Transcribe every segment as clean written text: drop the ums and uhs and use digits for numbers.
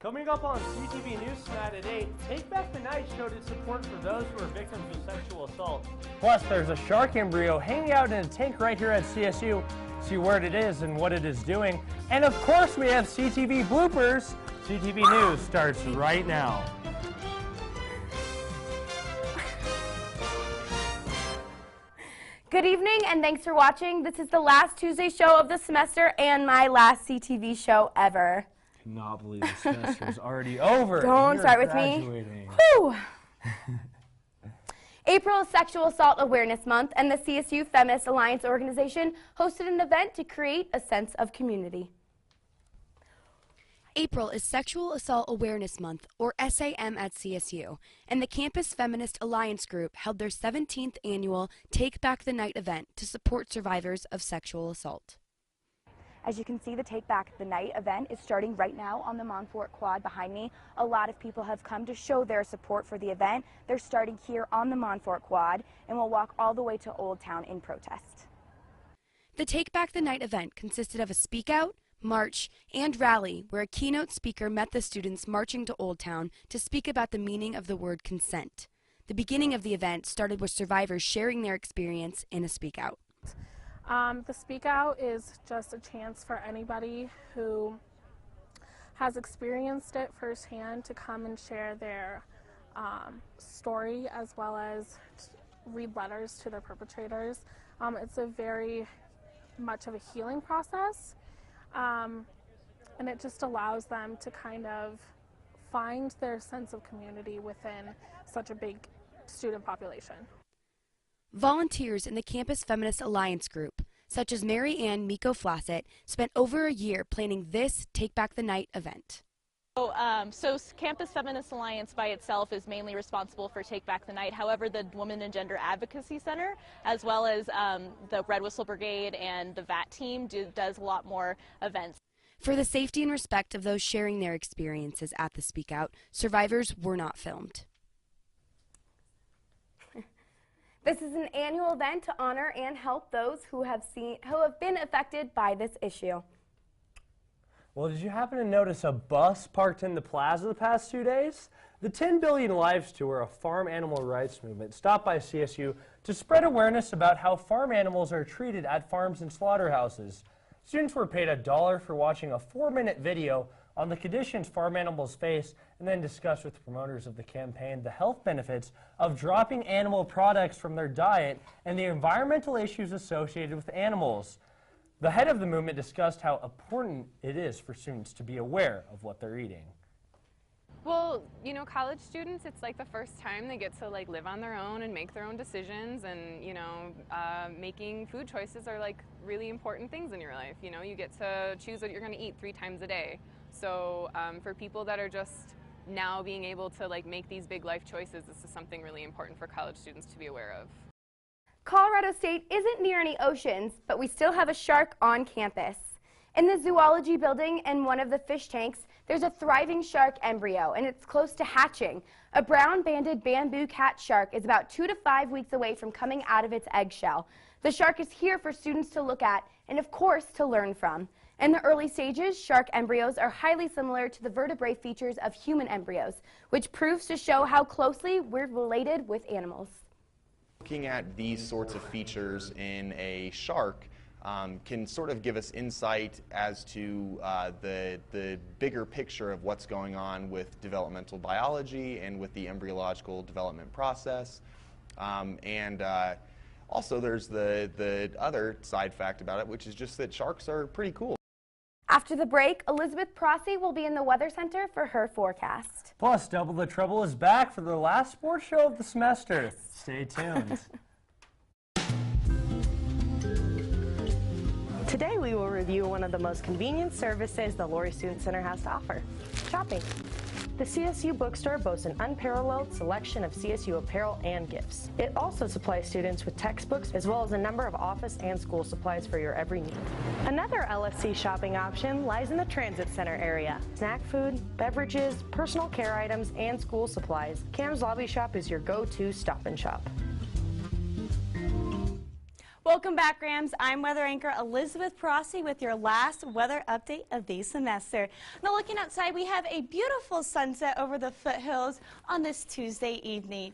Coming up on CTV News tonight at 8, Take Back the Night showed its support for those who are victims of sexual assault. Plus, there's a shark embryo hanging out in a tank right here at CSU. See where it is and what it is doing. And of course, we have CTV bloopers. CTV News starts right now. Good evening and thanks for watching. This is the last Tuesday show of the semester and my last CTV show ever. I cannot believe the semester is already over. Don't start with me. Whew. April is Sexual Assault Awareness Month, and the CSU Feminist Alliance organization hosted an event to create a sense of community. April is Sexual Assault Awareness Month, or SAM at CSU, and the Campus Feminist Alliance Group held their 17th annual Take Back the Night event to support survivors of sexual assault. As you can see, the Take Back the Night event is starting right now on the Montfort Quad behind me. A lot of people have come to show their support for the event. They're starting here on the Montfort Quad and will walk all the way to Old Town in protest. The Take Back the Night event consisted of a speak out, march, and rally where a keynote speaker met the students marching to Old Town to speak about the meaning of the word consent. The beginning of the event started with survivors sharing their experience in a speak out. The Speak Out is just a chance for anybody who has experienced it firsthand to come and share their story, as well as read letters to their perpetrators. It's a very much of a healing process, and it just allows them to kind of find their sense of community within such a big student population. Volunteers in the Campus Feminist Alliance Group, such as Mary Ann Miko-Flassett, spent over a year planning this Take Back the Night event. So Campus Feminist Alliance by itself is mainly responsible for Take Back the Night. However, the Women and Gender Advocacy Center, as well as the Red Whistle Brigade and the VAT team, does a lot more events. For the safety and respect of those sharing their experiences at the Speak Out, survivors were not filmed. This is an annual event to honor and help those who have been affected by this issue. Well, did you happen to notice a bus parked in the plaza the past 2 days? The 10 Billion Lives Tour, a farm animal rights movement, stopped by CSU to spread awareness about how farm animals are treated at farms and slaughterhouses. Students were paid $1 for watching a 4-minute video on the conditions farm animals face, and then discussed with promoters of the campaign the health benefits of dropping animal products from their diet and the environmental issues associated with animals. The head of the movement discussed how important it is for students to be aware of what they're eating. Well, you know, college students, it's like the first time they get to like live on their own and make their own decisions, and you know, making food choices are like really important things in your life. You know, you get to choose what you're going to eat 3 times a day. So for people that are just now being able to like make these big life choices, this is something really important for college students to be aware of. Colorado State isn't near any oceans, but we still have a shark on campus. In the Zoology building and one of the fish tanks, there's a thriving shark embryo, and it's close to hatching. A brown-banded bamboo cat shark is about 2 to 5 weeks away from coming out of its eggshell. The shark is here for students to look at and, of course, to learn from. In the early stages, shark embryos are highly similar to the vertebrae features of human embryos, which proves to show how closely we're related with animals. Looking at these sorts of features in a shark can sort of give us insight as to the bigger picture of what's going on with developmental biology and with the embryological development process. Also there's the other side fact about it, which is just that sharks are pretty cool. After the break, Elizabeth Prasse will be in the Weather Center for her forecast. Plus, Double the Trouble is back for the last sports show of the semester. Stay tuned. Today we will review one of the most convenient services the Laurie Student Center has to offer, shopping. The CSU bookstore boasts an unparalleled selection of CSU apparel and gifts. It also supplies students with textbooks as well as a number of office and school supplies for your every need. Another LSC shopping option lies in the Transit Center area. Snack food, beverages, personal care items, and school supplies. Cam's Lobby Shop is your go-to stop and shop. Welcome back, Rams. I'm weather anchor Elizabeth Prasse with your last weather update of the semester. Now, looking outside, we have a beautiful sunset over the foothills on this Tuesday evening.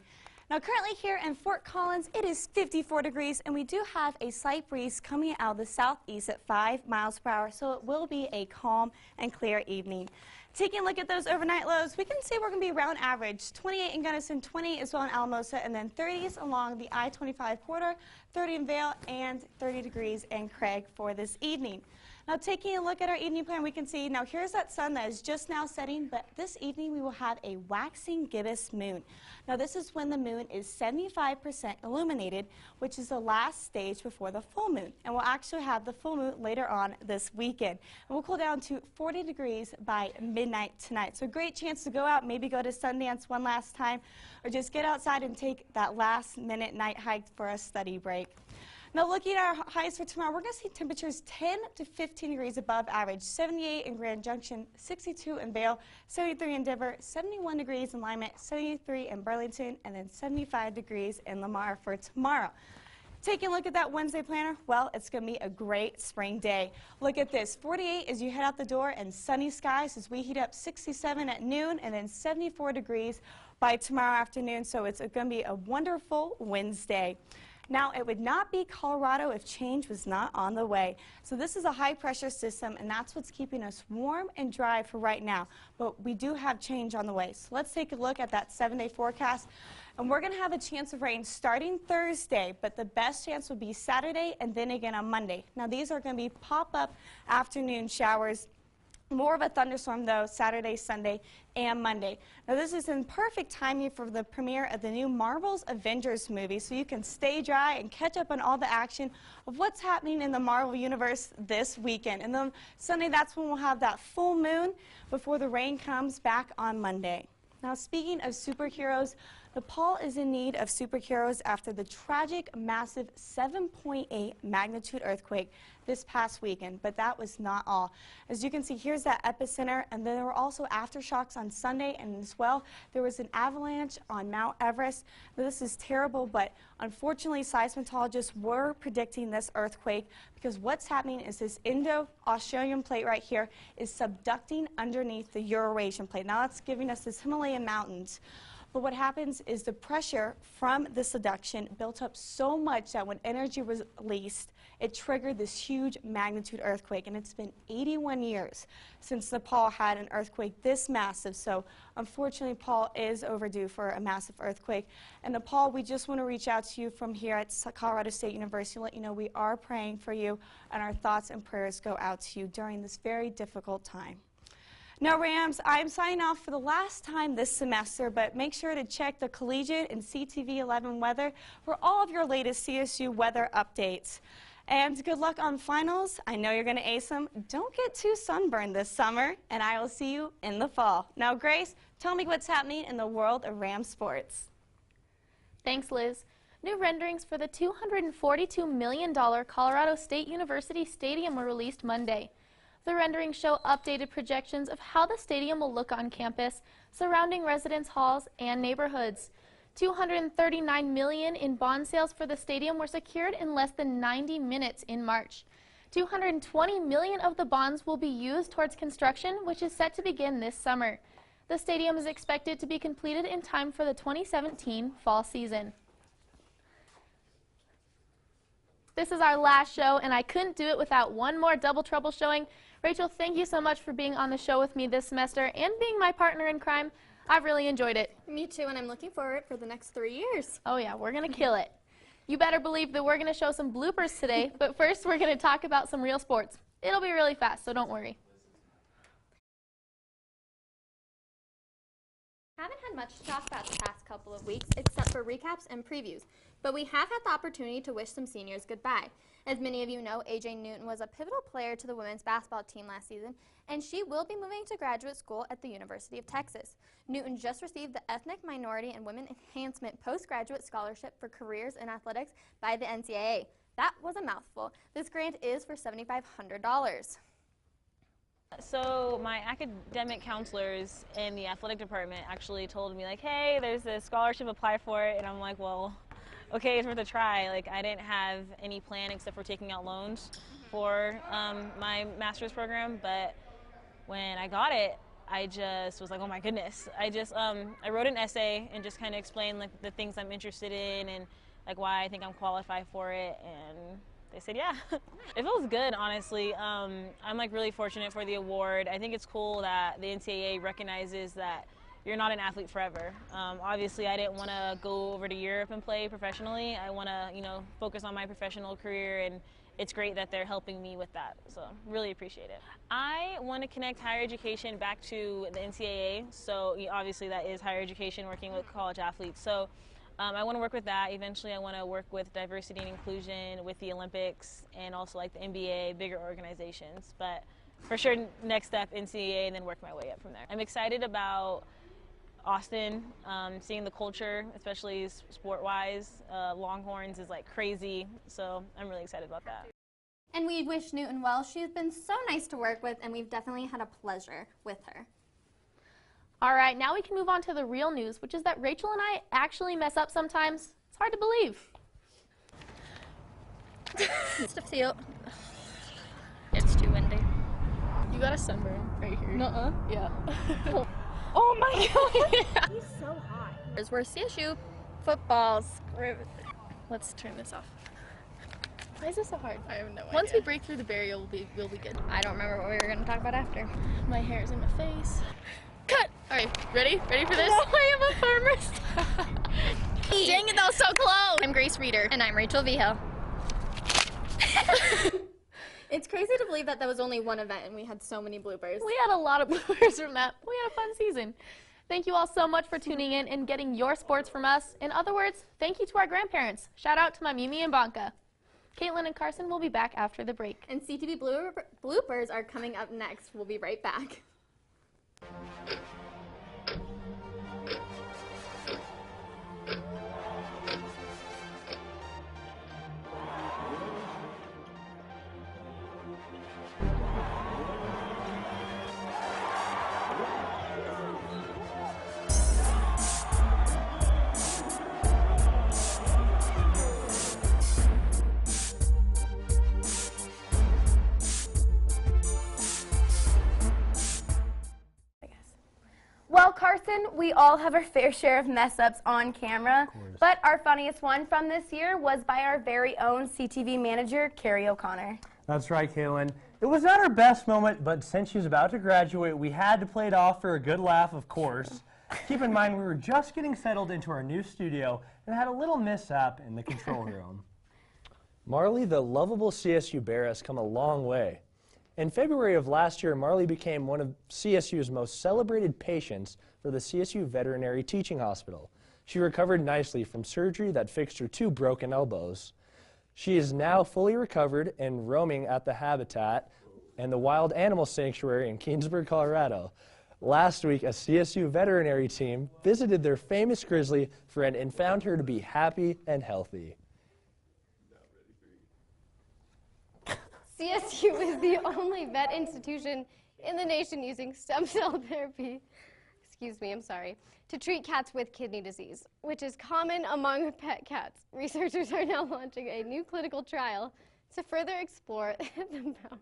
Now, currently here in Fort Collins, it is 54 degrees, and we do have a slight breeze coming out of the southeast at 5 miles per hour, so it will be a calm and clear evening. Taking a look at those overnight lows, we can see we're going to be around average. 28 in Gunnison, 20 as well in Alamosa, and then 30s along the I-25 corridor, 30 in Vail, and 30 degrees in Craig for this evening. Now, taking a look at our evening plan, we can see, now here's that sun that is just now setting, but this evening we will have a waxing gibbous moon. Now, this is when the moon is 75% illuminated, which is the last stage before the full moon. And we'll actually have the full moon later on this weekend. And we'll cool down to 40 degrees by midnight tonight. So a great chance to go out, maybe go to Sundance one last time, or just get outside and take that last minute night hike for a study break. Now, looking at our highs for tomorrow, we're going to see temperatures 10 to 15 degrees above average. 78 in Grand Junction, 62 in Vail, 73 in Denver, 71 degrees in Lima, 73 in Burlington, and then 75 degrees in Lamar for tomorrow. Taking a look at that Wednesday planner, well, it's going to be a great spring day. Look at this, 48 as you head out the door and sunny skies as we heat up 67 at noon and then 74 degrees by tomorrow afternoon. So it's going to be a wonderful Wednesday. Now, it would not be Colorado if change was not on the way. So this is a high-pressure system, and that's what's keeping us warm and dry for right now. But we do have change on the way. So let's take a look at that 7-day forecast. And we're going to have a chance of rain starting Thursday, but the best chance would be Saturday and then again on Monday. Now, these are going to be pop-up afternoon showers. More of a thunderstorm, though, Saturday, Sunday, and Monday. Now, this is in perfect timing for the premiere of the new Marvel's Avengers movie, so you can stay dry and catch up on all the action of what's happening in the Marvel Universe this weekend. And then Sunday, that's when we'll have that full moon before the rain comes back on Monday. Now, speaking of superheroes, Nepal is in need of superheroes after the tragic, massive 7.8 magnitude earthquake this past weekend. But that was not all. As you can see, here's that epicenter, and then there were also aftershocks on Sunday, and as well, there was an avalanche on Mount Everest. Now, this is terrible, but unfortunately, seismologists were predicting this earthquake because what's happening is this Indo-Australian plate right here is subducting underneath the Eurasian plate. Now, that's giving us this Himalayan mountains. But what happens is the pressure from the subduction built up so much that when energy was released, it triggered this huge magnitude earthquake. And it's been 81 years since Nepal had an earthquake this massive. So unfortunately, Nepal is overdue for a massive earthquake. And Nepal, we just want to reach out to you from here at Colorado State University to let you know we are praying for you, and our thoughts and prayers go out to you during this very difficult time. Now, Rams, I'm signing off for the last time this semester, but make sure to check the Collegiate and CTV 11 weather for all of your latest CSU weather updates. And good luck on finals. I know you're going to ace them. Don't get too sunburned this summer, and I will see you in the fall. Now, Grace, tell me what's happening in the world of Ram sports. Thanks, Liz. New renderings for the $242 million Colorado State University Stadium were released Monday. The renderings show updated projections of how the stadium will look on campus, surrounding residence halls and neighborhoods. $239 million in bond sales for the stadium were secured in less than 90 minutes in March. $220 million of the bonds will be used towards construction, which is set to begin this summer. The stadium is expected to be completed in time for the 2017 fall season. This is our last show, and I couldn't do it without one more Double Trouble showing. Rachel, thank you so much for being on the show with me this semester and being my partner in crime. I've really enjoyed it. Me too, and I'm looking forward for the next 3 years. Oh yeah, we're going to kill it. You better believe that we're going to show some bloopers today, but first we're going to talk about some real sports. It'll be really fast, so don't worry. Haven't had much to talk about the past couple of weeks except for recaps and previews, but we have had the opportunity to wish some seniors goodbye. As many of you know, AJ Newton was a pivotal player to the women's basketball team last season, and she will be moving to graduate school at the University of Texas. Newton just received the Ethnic Minority and Women Enhancement Postgraduate Scholarship for Careers in Athletics by the NCAA. That was a mouthful. This grant is for $7,500. So my academic counselors in the athletic department actually told me, like, hey, there's this scholarship, apply for it. And I'm like, well, okay, it's worth a try. Like, I didn't have any plan except for taking out loans for my master's program, but when I got it, I just was like, oh my goodness. I wrote an essay and just kind of explained like the things I'm interested in and like why I think I'm qualified for it, and they said yeah. It feels good, honestly. I'm like really fortunate for the award. I think it's cool that the NCAA recognizes that you're not an athlete forever. Obviously, I didn't want to go over to Europe and play professionally. I want to, focus on my professional career, and it's great that they're helping me with that. So really appreciate it. I want to connect higher education back to the NCAA. So obviously that is higher education working with college athletes. So I want to work with that. Eventually I want to work with diversity and inclusion with the Olympics and also like the NBA, bigger organizations. But for sure, next step NCAA and then work my way up from there. I'm excited about Austin, seeing the culture, especially sport-wise. Longhorns is like crazy, so I'm really excited about that. And we wish Newton well. She's been so nice to work with, and we've definitely had a pleasure with her. All right, now we can move on to the real news, which is that Rachel and I actually mess up sometimes. It's hard to believe. It's to feel. It's too windy. You got a sunburn right here. Nuh-uh. Yeah. Oh my god. He's so hot. We're CSU football. Let's turn this off. Why is this so hard? I have no idea. Once we break through the barrier, we'll be good. I don't remember what we were going to talk about after. My hair's in my face. Cut! All right, ready? Ready for this? No, I am a farmer's. Dang it, that was so close! I'm Grace Reader. And I'm Rachel Vigil. It's crazy to believe that was only one event and we had so many bloopers. We had a lot of bloopers from that. We had a fun season. Thank you all so much for tuning in and getting your sports from us. In other words, thank you to our grandparents. Shout out to my Mimi and Banka. Kaitlyn and Karsen will be back after the break. And CTV bloopers are coming up next. We'll be right back. Well, Karsen, we all have our fair share of mess-ups on camera, but our funniest one from this year was by our very own CTV manager, Carrie O'Connor. That's right, Kaitlyn. It was not our best moment, but since she was about to graduate, we had to play it off for a good laugh, of course. Keep in mind, we were just getting settled into our new studio and had a little mishap in the control room. Marley, the lovable CSU bear, has come a long way. In February of last year, Marley became one of CSU's most celebrated patients for the CSU Veterinary Teaching Hospital. She recovered nicely from surgery that fixed her 2 broken elbows. She is now fully recovered and roaming at the Habitat and the Wild Animal Sanctuary in Keansburg, Colorado. Last week, a CSU veterinary team visited their famous grizzly friend and found her to be happy and healthy. CSU is the only vet institution in the nation using stem cell therapy, to treat cats with kidney disease, which is common among pet cats. Researchers are now launching a new clinical trial to further explore the amount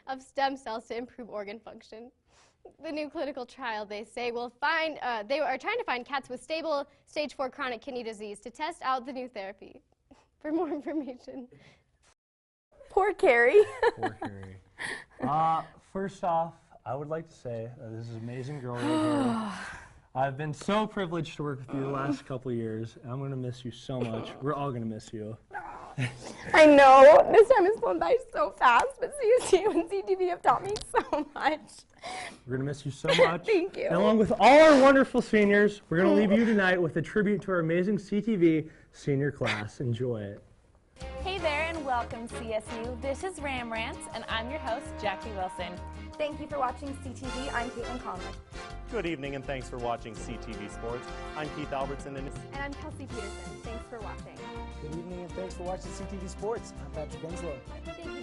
of stem cells to improve organ function. The new clinical trial, they say, they are trying to find cats with stable stage 4 chronic kidney disease to test out the new therapy. For more information. Poor Carrie. Poor Carrie. First off, I would like to say that this is an amazing girl right here. I've been so privileged to work with you the last couple of years, and I'm going to miss you so much. We're all going to miss you. I know. This time has flown by so fast, but CSU and CTV have taught me so much. We're going to miss you so much. Thank you. And along with all our wonderful seniors, we're going to leave you tonight with a tribute to our amazing CTV senior class. Enjoy it. Hey there and welcome CSU. This is Ram Rants and I'm your host, Jackie Wilson. Thank you for watching CTV. I'm Kaitlyn Connoly. Good evening and thanks for watching CTV Sports. I'm Keith Albertson and I'm Kelsey Peterson. Thanks for watching. Good evening and thanks for watching CTV Sports. I'm Patrick Winslow. Thank you